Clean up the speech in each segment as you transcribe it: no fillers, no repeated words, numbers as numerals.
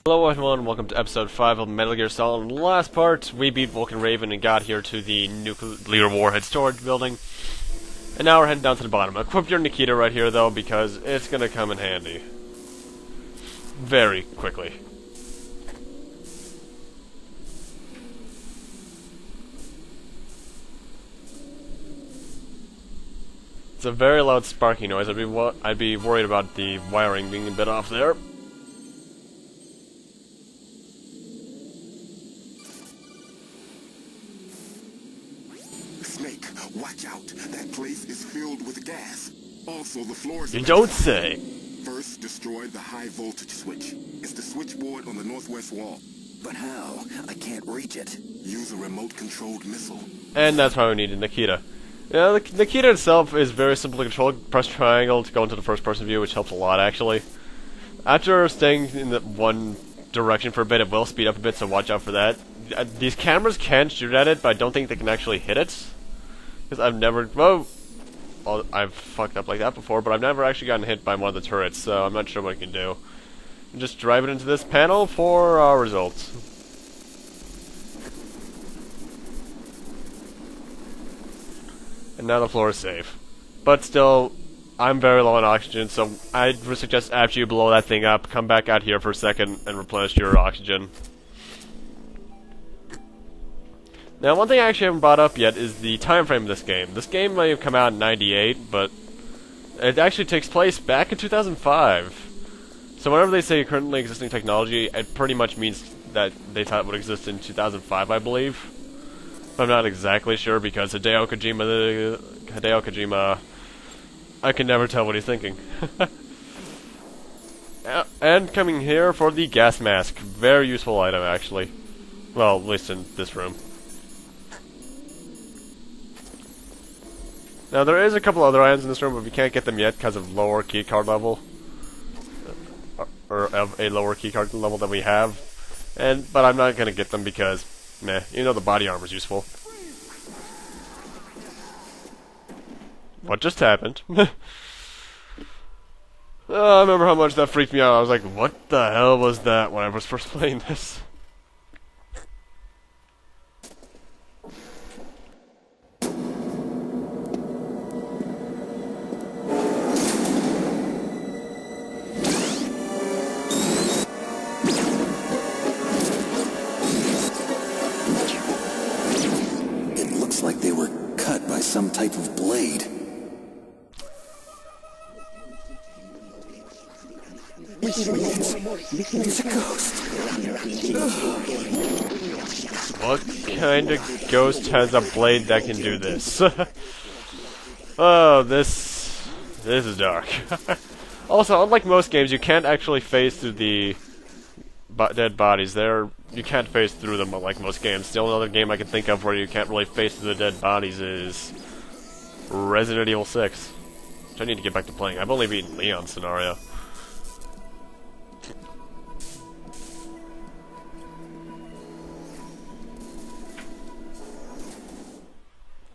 Hello everyone, welcome to episode 5 of Metal Gear Solid. In the last part, we beat Vulcan Raven and got here to the nuclear warhead storage building. And now we're heading down to the bottom. Equip your Nikita right here though, because it's gonna come in handy. Very quickly. It's a very loud sparking noise. I'd be worried about the wiring being a bit off there. Snake, watch out. That place is filled with gas. Also, the floor is... You don't say. First, destroy the high voltage switch. It's the switchboard on the northwest wall. But how? I can't reach it. Use a remote-controlled missile. And that's why we need a Nikita. Yeah, the Nikita itself is very simple to control. Press triangle to go into the first-person view, which helps a lot, actually. After staying in the one direction for a bit, it will speed up a bit, so watch out for that. These cameras can shoot at it, but I don't think they can actually hit it. Because I've never... Well, I've fucked up like that before, but I've never actually gotten hit by one of the turrets, so I'm not sure what it can do. Just drive it into this panel for our results. And now the floor is safe. But still, I'm very low on oxygen, so I'd suggest after you blow that thing up, come back out here for a second and replenish your oxygen. Now, one thing I actually haven't brought up yet is the time frame of this game. This game may have come out in '98, but it actually takes place back in 2005. So whenever they say currently existing technology, it pretty much means that they thought it would exist in 2005, I believe. But I'm not exactly sure because Hideo Kojima, I can never tell what he's thinking. And coming here for the gas mask. Very useful item, actually. Well, at least in this room. Now, there is a couple other items in this room, but we can't get them yet because of lower keycard level. Or of a lower keycard level that we have. But I'm not going to get them because, meh, you know the body armor is useful. What just happened? I remember how much that freaked me out. I was like, what the hell was that when I was first playing this? Like they were cut by some type of blade. It's a ghost. What kind of ghost has a blade that can do this? Oh, this is dark. Also, unlike most games, you can't actually phase through the dead bodies. You can't phase through them like most games. The only other game I can think of where you can't really phase through the dead bodies is Resident Evil 6. Which I need to get back to playing. I've only beaten Leon's scenario.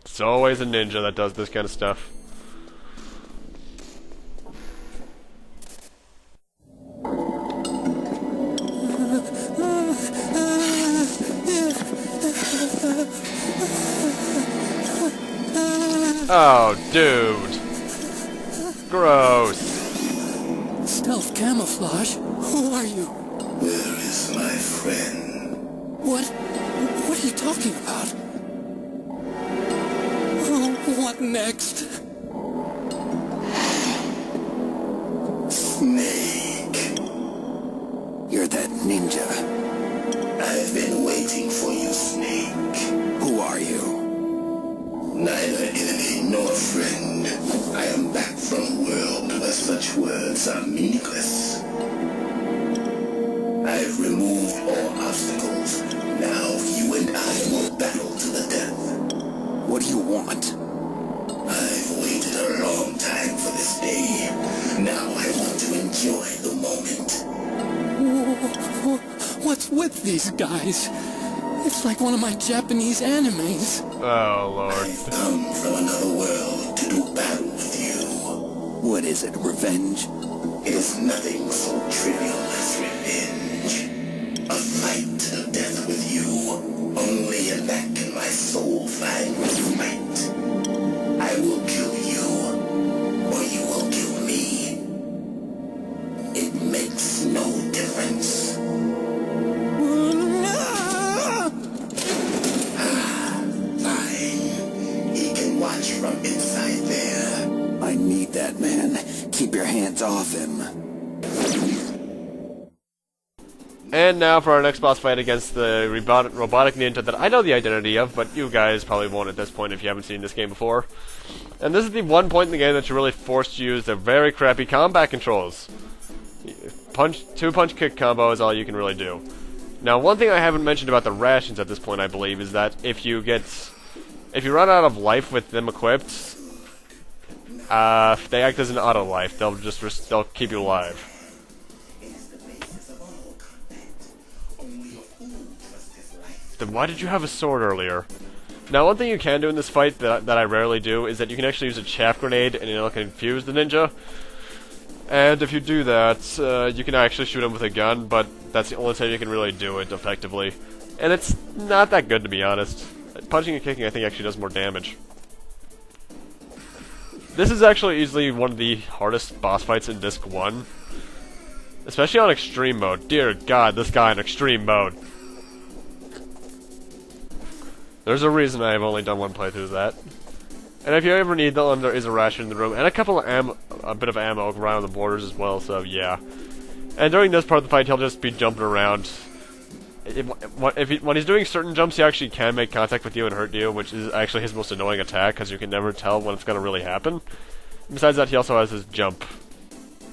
It's always a ninja that does this kind of stuff. Oh, dude. Gross. Stealth camouflage? Who are you? Where is my friend? What are you talking about? What next? Snake. You're that ninja. I've been waiting for you, Snake. Who are you? Neither enemy nor friend. I am back from a world where such words are meaningless. I've removed all obstacles. Now you and I will battle to the death. What do you want? I've waited a long time for this day. Now I want to enjoy the moment. What's with these guys? It's like one of my Japanese animes. Oh, Lord. I've come from another world to do battle with you. What is it, revenge? It is nothing so trivial as revenge. fight to the death with you. Only in that can my soul find respite. I will kill you, or you will kill me. It makes no difference. Fine. He can watch from inside there. I need that man. Keep your hands off him. And now for our next boss fight against the robotic ninja that I know the identity of, but you guys probably won't at this point if you haven't seen this game before. And this is the one point in the game that you're really forced to use the very crappy combat controls. Two-punch kick combo is all you can really do. Now, one thing I haven't mentioned about the rations at this point, I believe, is that if you run out of life with them equipped, they act as an auto life. They'll keep you alive. Then why did you have a sword earlier? Now, one thing you can do in this fight that I rarely do is that you can actually use a chaff grenade and it'll confuse the ninja. And if you do that, you can actually shoot him with a gun, but that's the only time you can really do it effectively. And it's not that good, to be honest. Punching and kicking, I think, actually does more damage. This is actually easily one of the hardest boss fights in Disc 1. Especially on Extreme Mode. Dear God, this guy in Extreme Mode. There's a reason I have only done one playthrough of that. And if you ever need them, there is a ration in the room, and a bit of ammo around the borders as well, so yeah. And during this part of the fight, he'll just be jumping around. When he's doing certain jumps, he actually can make contact with you and hurt you, which is actually his most annoying attack, because you can never tell when it's going to really happen. Besides that, he also has his jump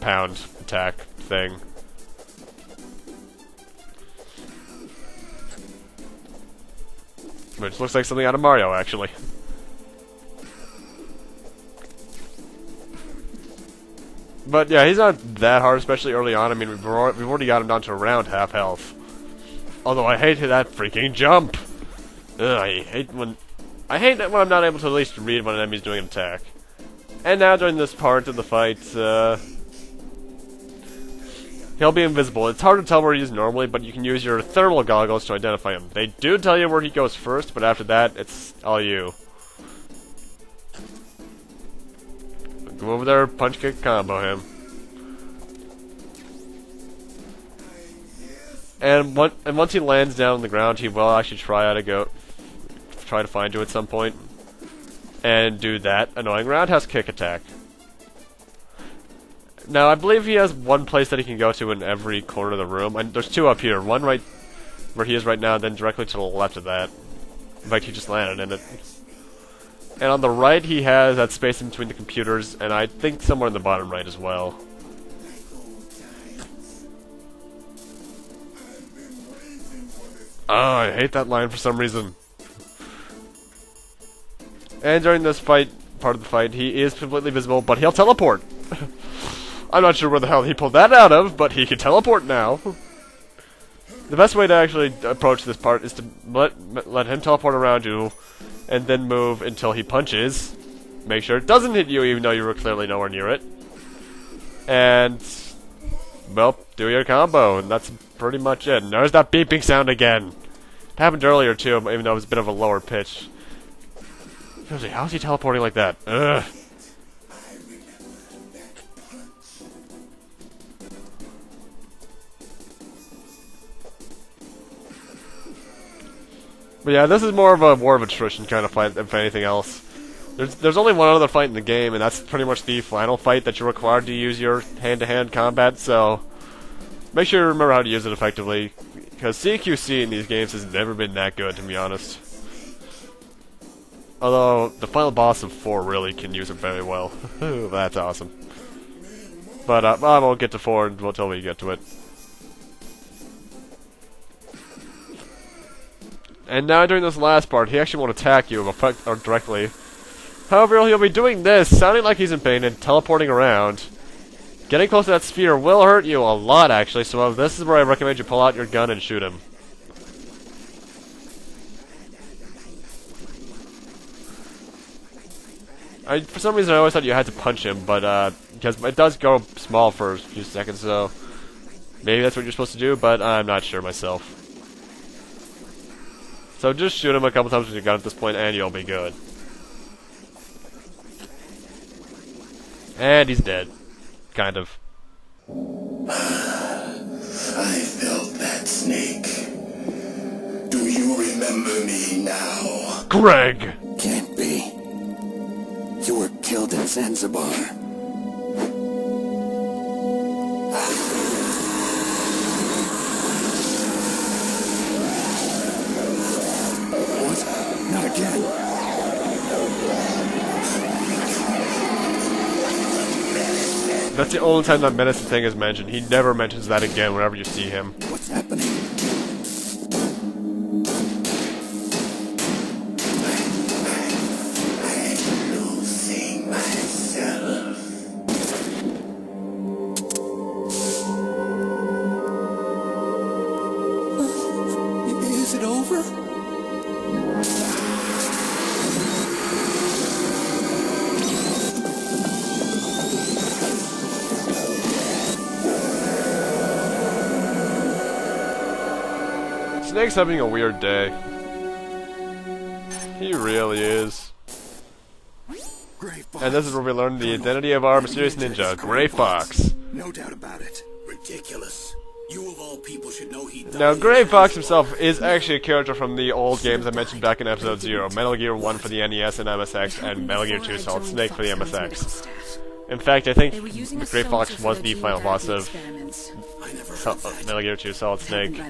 pound attack thing. Which looks like something out of Mario, actually. But yeah, he's not that hard, especially early on. I mean, we've already got him down to around half health. Although I hate that freaking jump. Ugh, I hate when I'm not able to at least read when an enemy's doing an attack. And now during this part of the fight, he'll be invisible. It's hard to tell where he is normally, but you can use your thermal goggles to identify him. They do tell you where he goes first, but after that, it's all you. Go over there, punch kick combo him. And once he lands down on the ground, he will actually try to find you at some point. And do that annoying roundhouse kick attack. Now, I believe he has one place that he can go to in every corner of the room. And there's two up here. One right where he is right now, then directly to the left of that. In fact, he just landed in it. And on the right, he has that space in between the computers, and I think somewhere in the bottom right as well. Oh, I hate that line for some reason. And during this part of the fight, he is completely visible, but he'll teleport. I'm not sure where the hell he pulled that out of, but he can teleport now. The best way to actually approach this part is to let him teleport around you, and then move until he punches. Make sure it doesn't hit you, even though you were clearly nowhere near it. And, well, do your combo, and that's pretty much it. And there's that beeping sound again. It happened earlier, too, even though it was a bit of a lower pitch. Seriously, how is he teleporting like that? Ugh. But yeah, this is more of attrition kind of fight than anything else. There's only one other fight in the game, and that's pretty much the final fight that you're required to use your hand-to-hand combat, so make sure you remember how to use it effectively, because CQC in these games has never been that good, to be honest. Although, the final boss of 4 really can use it very well. That's awesome. But I won't get to 4 until we get to it. And now during this last part, he actually won't attack you directly. However, he'll be doing this, sounding like he's in pain and teleporting around. Getting close to that sphere will hurt you a lot, actually, so this is where I recommend you pull out your gun and shoot him. For some reason, I always thought you had to punch him, but because it does go small for a few seconds, so maybe that's what you're supposed to do, but I'm not sure myself. So just shoot him a couple times with your gun at this point, and you'll be good. And he's dead. Kind of. I felt that, Snake. Do you remember me now? Greg! Can't be. You were killed in Zanzibar. What? Not again. That's the only time that menacing thing is mentioned. He never mentions that again whenever you see him. What's happening? I'm losing myself. Is it over? Snake's having a weird day. He really is. Gray Fox. And this is where we learn the identity of our mysterious ninja, Gray Fox. No doubt about it. Ridiculous. You of all people should know he died. Now, Gray Fox himself is actually a character from the old games I mentioned back in episode 0. Metal Gear 1 for the NES and MSX, and Metal Gear 2 Solid Snake for the MSX. In fact, I think Gray Fox was the final boss of Metal Gear 2 Solid Snake.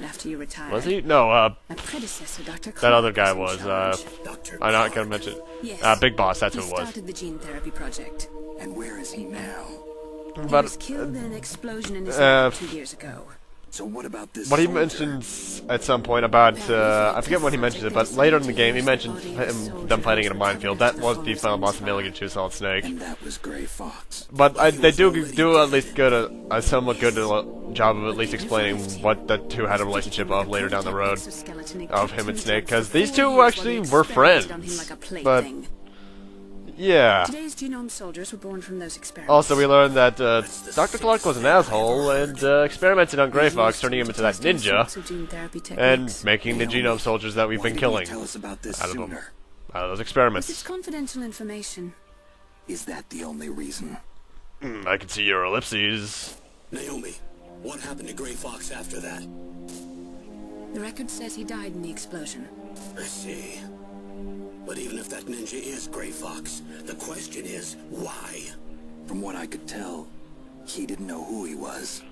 Was he? No, that other guy was. I'm not gonna mention it. Big Boss, that's who it was. The gene therapy project. And where is he now? He But was killed in an explosion in his lab 2 years ago. So what about this what he soldier? mentions at some point about, I forget when he mentions it, but later in the game he mentioned them fighting in a minefield. That was the final boss of Metal Gear 2 Solid Snake. And that was Gray Fox. But they do at least a somewhat good job of at least explaining what the two had a relationship of later down the road of him and Snake, because these two actually were friends. But yeah. Today's genome soldiers were born from those experiments. Also, we learned that Dr. Clark was an asshole and experimented on Gray Fox, turning him into that ninja and making the genome soldiers that we've been killing Tell us about this out of them, sooner. out of those This is experiments. confidential information. Is that the only reason? I can see your ellipses. Naomi, what happened to Gray Fox after that? The record says he died in the explosion. I see. But even if that ninja is Gray Fox, the question is, why? From what I could tell, he didn't know who he was.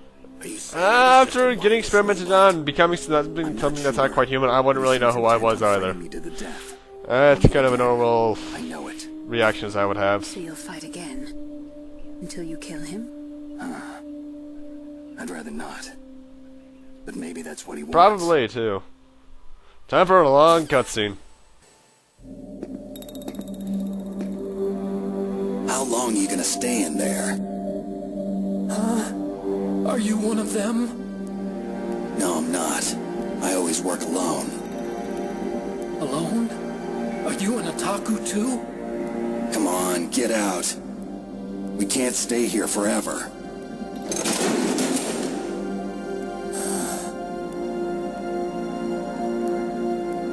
Are you saying it was just After a getting mindless experimented robot? on, becoming something that's not quite human, I wouldn't really know who I was either. Me to the death. That's kind of a normal I know it. reaction as I would have. So you'll fight again until you kill him? I'd rather not. But maybe that's what he wants. Probably, too. Time for a long cutscene. How long are you gonna stay in there? Are you one of them? No, I'm not. I always work alone. Alone? Are you an otaku too? Come on, get out. We can't stay here forever.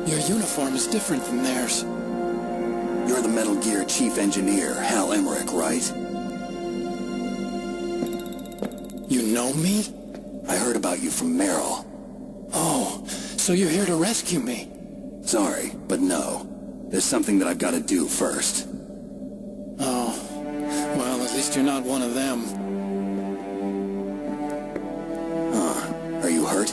Your uniform is different from theirs. You're the Metal Gear Chief Engineer, Hal Emmerich, right? You know me? I heard about you from Meryl. Oh, so you're here to rescue me? Sorry, but no. There's something that I've got to do first. Oh, well, at least you're not one of them. Are you hurt?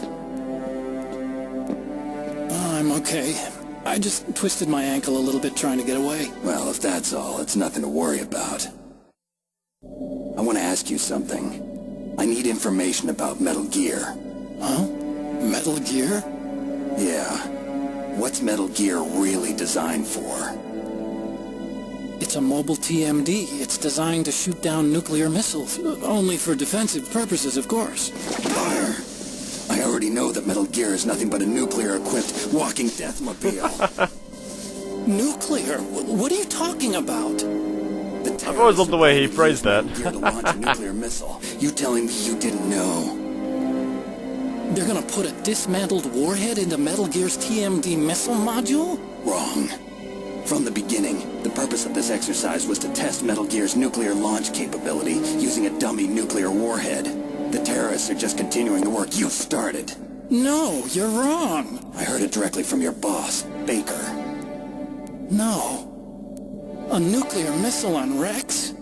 Oh, I'm okay. I just twisted my ankle a little bit trying to get away. Well, if that's all, it's nothing to worry about. I want to ask you something. I need information about Metal Gear. Huh? Metal Gear? Yeah. What's Metal Gear really designed for? It's a mobile TMD. It's designed to shoot down nuclear missiles. Only for defensive purposes, of course. Fire! I already know that Metal Gear is nothing but a nuclear-equipped walking deathmobile. Nuclear? What are you talking about? I've always loved the way he phrased that. Gear to launch a nuclear missile. You telling me you didn't know? They're gonna put a dismantled warhead into Metal Gear's TMD missile module? Wrong. From the beginning, the purpose of this exercise was to test Metal Gear's nuclear launch capability using a dummy nuclear warhead. The terrorists are just continuing the work you started. No, you're wrong. I heard it directly from your boss, Baker. No. A nuclear missile on Rex?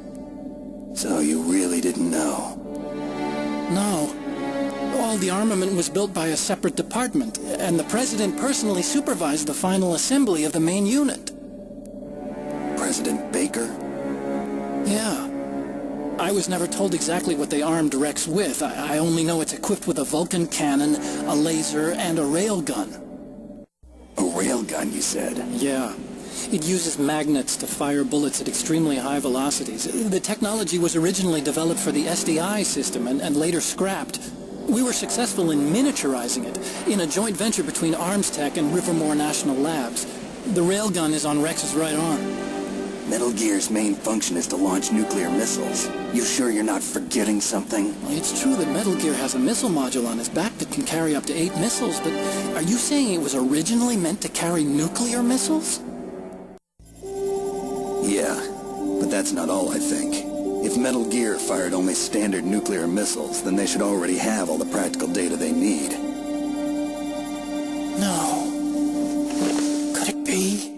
So you really didn't know? No. All the armament was built by a separate department, and the President personally supervised the final assembly of the main unit. President Baker? Yeah. I was never told exactly what they armed Rex with. I only know it's equipped with a Vulcan cannon, a laser, and a railgun. A railgun, you said? Yeah. It uses magnets to fire bullets at extremely high velocities. The technology was originally developed for the SDI system and later scrapped. We were successful in miniaturizing it in a joint venture between Arms Tech and Rivermore National Labs. The railgun is on Rex's right arm. Metal Gear's main function is to launch nuclear missiles. You sure you're not forgetting something? It's true that Metal Gear has a missile module on its back that can carry up to 8 missiles, but are you saying it was originally meant to carry nuclear missiles? Yeah, but that's not all I think. If Metal Gear fired only standard nuclear missiles, then they should already have all the practical data they need. No. Could it be?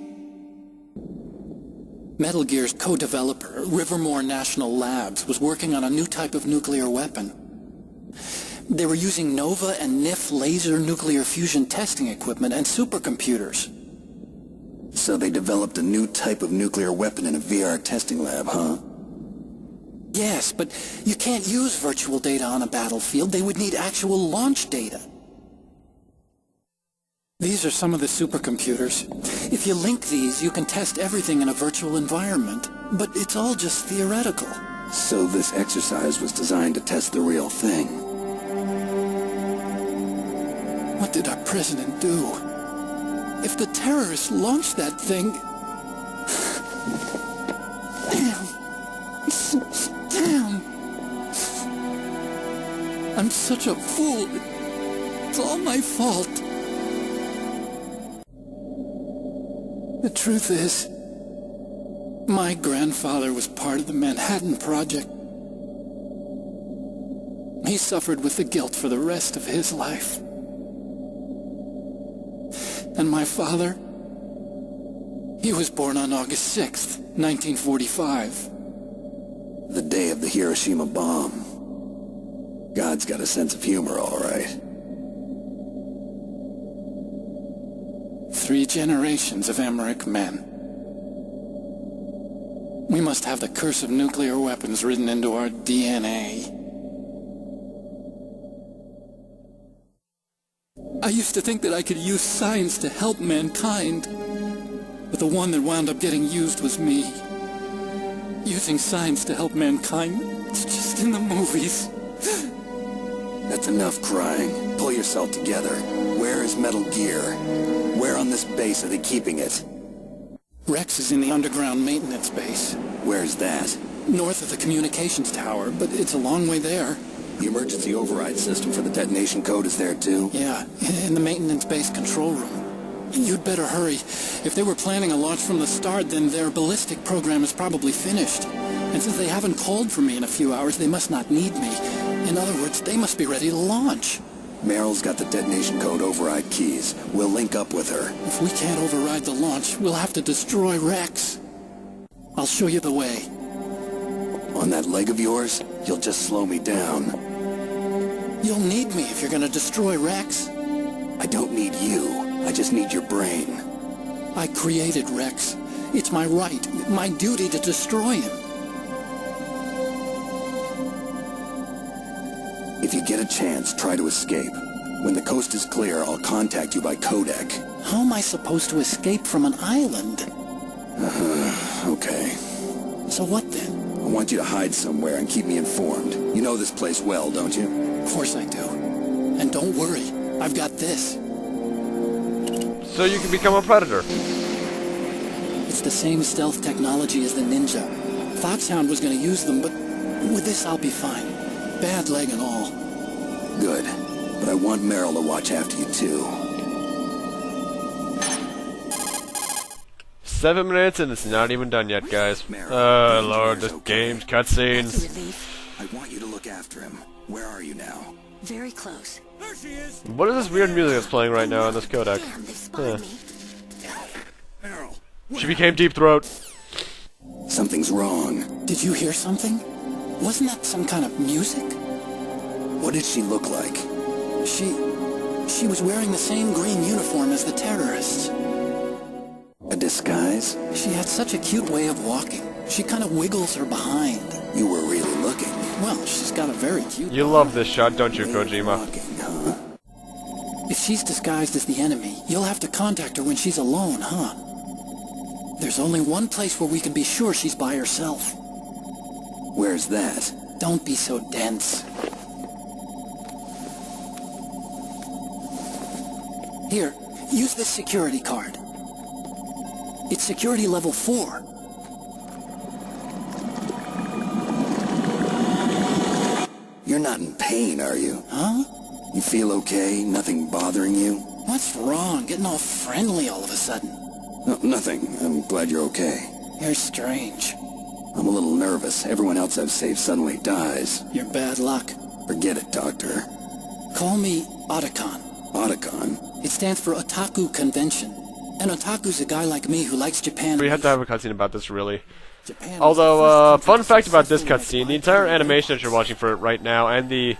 Metal Gear's co-developer, Rivermore National Labs, was working on a new type of nuclear weapon. They were using NOVA and NIF laser nuclear fusion testing equipment and supercomputers. So they developed a new type of nuclear weapon in a VR testing lab, huh? Yes, but you can't use virtual data on a battlefield. They would need actual launch data. These are some of the supercomputers. If you link these, you can test everything in a virtual environment. But it's all just theoretical. So this exercise was designed to test the real thing. What did our president do? If the terrorists launched that thing... Damn! I'm such a fool. It's all my fault. The truth is, my grandfather was part of the Manhattan Project. He suffered with the guilt for the rest of his life. And my father, he was born on August 6th, 1945. The day of the Hiroshima bomb. God's got a sense of humor, all right. 3 generations of Emmerich men. We must have the curse of nuclear weapons written into our DNA. I used to think that I could use science to help mankind, but the one that wound up getting used was me. Using science to help mankind, it's just in the movies. That's enough crying. Pull yourself together. Where is Metal Gear? Where on this base are they keeping it? Rex is in the underground maintenance base. Where's that? North of the communications tower, but it's a long way there. The emergency override system for the detonation code is there too? Yeah, in the maintenance base control room. You'd better hurry. If they were planning a launch from the start, then their ballistic program is probably finished. And since they haven't called for me in a few hours, they must not need me. In other words, they must be ready to launch. Meryl's got the detonation code override keys. We'll link up with her. If we can't override the launch, we'll have to destroy Rex. I'll show you the way. On that leg of yours, you'll just slow me down. You'll need me if you're gonna destroy Rex. I don't need you. I just need your brain. I created Rex. It's my right, my duty to destroy him. If you get a chance, try to escape. When the coast is clear, I'll contact you by codec. How am I supposed to escape from an island? Okay. So what then? I want you to hide somewhere and keep me informed. You know this place well, don't you? Of course I do. And don't worry, I've got this. So you can become a predator. It's the same stealth technology as the Ninja. Foxhound was going to use them, but with this I'll be fine. Bad leg and all. Good. but I want Meryl to watch after you too. 7 minutes and it's not even done yet, guys. Oh lord, this game's cutscenes. That's a relief. I want you to look after him. Where are you now? Very close. What is this weird music that's playing right now on this codec? Damn, they spotted me. Meryl! She became Deep Throat. Something's wrong. Did you hear something? Wasn't that some kind of music? What did she look like? She was wearing the same green uniform as the terrorists. A disguise? She had such a cute way of walking. She kind of wiggles her behind. You were really looking. Well, she's got a very cute... You love this shot, don't you, Kojima? Walking, huh? If she's disguised as the enemy, you'll have to contact her when she's alone, huh? There's only one place where we can be sure she's by herself. Where's that? Don't be so dense. Here, use this security card. It's security level 4. You're not in pain, are you? Huh? You feel okay? Nothing bothering you? What's wrong? Getting all friendly all of a sudden. No, nothing. I'm glad you're okay. You're strange. I'm a little nervous. Everyone else I've saved suddenly dies. You're bad luck. Forget it, Doctor. Call me Otacon. Otacon? It stands for Otaku Convention. An otaku's a guy like me who likes Japan. We have to have a cutscene about this, really. Japan was the Although, first fun country fact about this successful cutscene, the entire animation that you're watching for it right now, and the...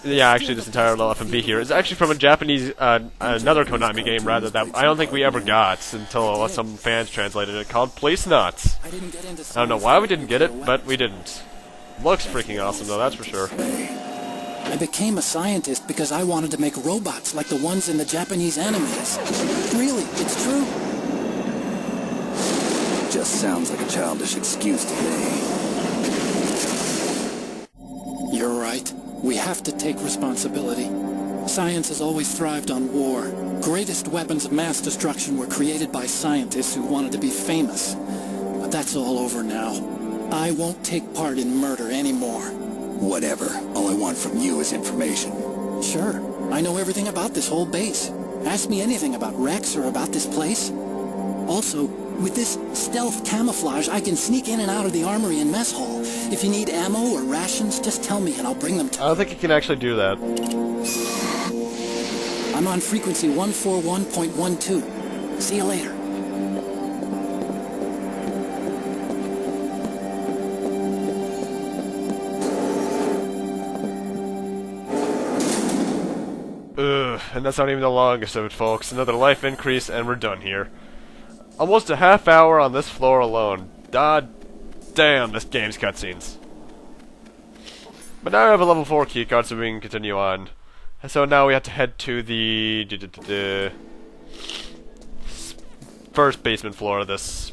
Yeah, actually, this entire little FMV here is actually from a Japanese, another Konami game, rather, that I don't think we ever got until some fans translated it, called Police Nuts. I didn't get into I don't know why we didn't get it, but we didn't. Looks freaking awesome, though, that's for sure. I became a scientist because I wanted to make robots like the ones in the Japanese animes. Really, it's true. Just sounds like a childish excuse to me. You're right. We have to take responsibility. Science has always thrived on war. Greatest weapons of mass destruction were created by scientists who wanted to be famous. But that's all over now. I won't take part in murder anymore. Whatever. All I want from you is information. Sure. I know everything about this whole base. Ask me anything about Rex or about this place. Also, with this stealth camouflage, I can sneak in and out of the armory and mess hall. If you need ammo or rations, just tell me and I'll bring them to you. I don't think you can actually do that. I'm on frequency 141.12. See you later. Ugh, and that's not even the longest of it, folks. Another life increase, and we're done here. Almost a half hour on this floor alone. God damn, this game's cutscenes. But now I have a level 4 keycard, so we can continue on. So now we have to head to the first basement floor of this.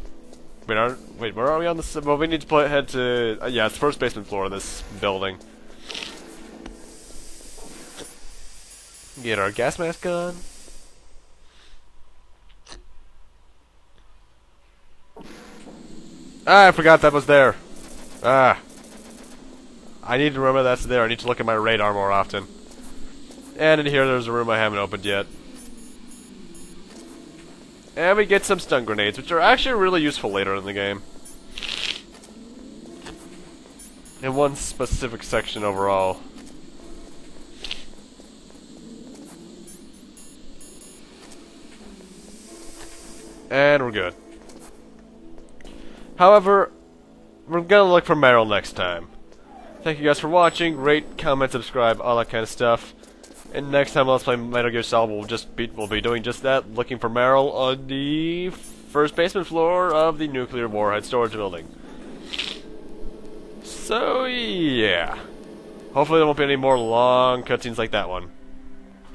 Wait, where are we on this? Well, we need to head to yeah, it's the first basement floor of this building. Get our gas mask on. Ah, I forgot that was there. Ah. I need to remember that's there. I need to look at my radar more often. And in here there's a room I haven't opened yet. And we get some stun grenades, which are actually really useful later in the game. In one specific section overall. And we're good. However, we're gonna look for Meryl next time. Thank you guys for watching. Rate, comment, subscribe, all that kind of stuff. And next time Let's Play Metal Gear Solid, we'll be doing just that, looking for Meryl on the first basement floor of the nuclear warhead storage building. So yeah. Hopefully there won't be any more long cutscenes like that one.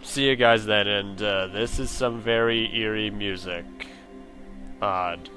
See you guys then, and this is some very eerie music. Odd.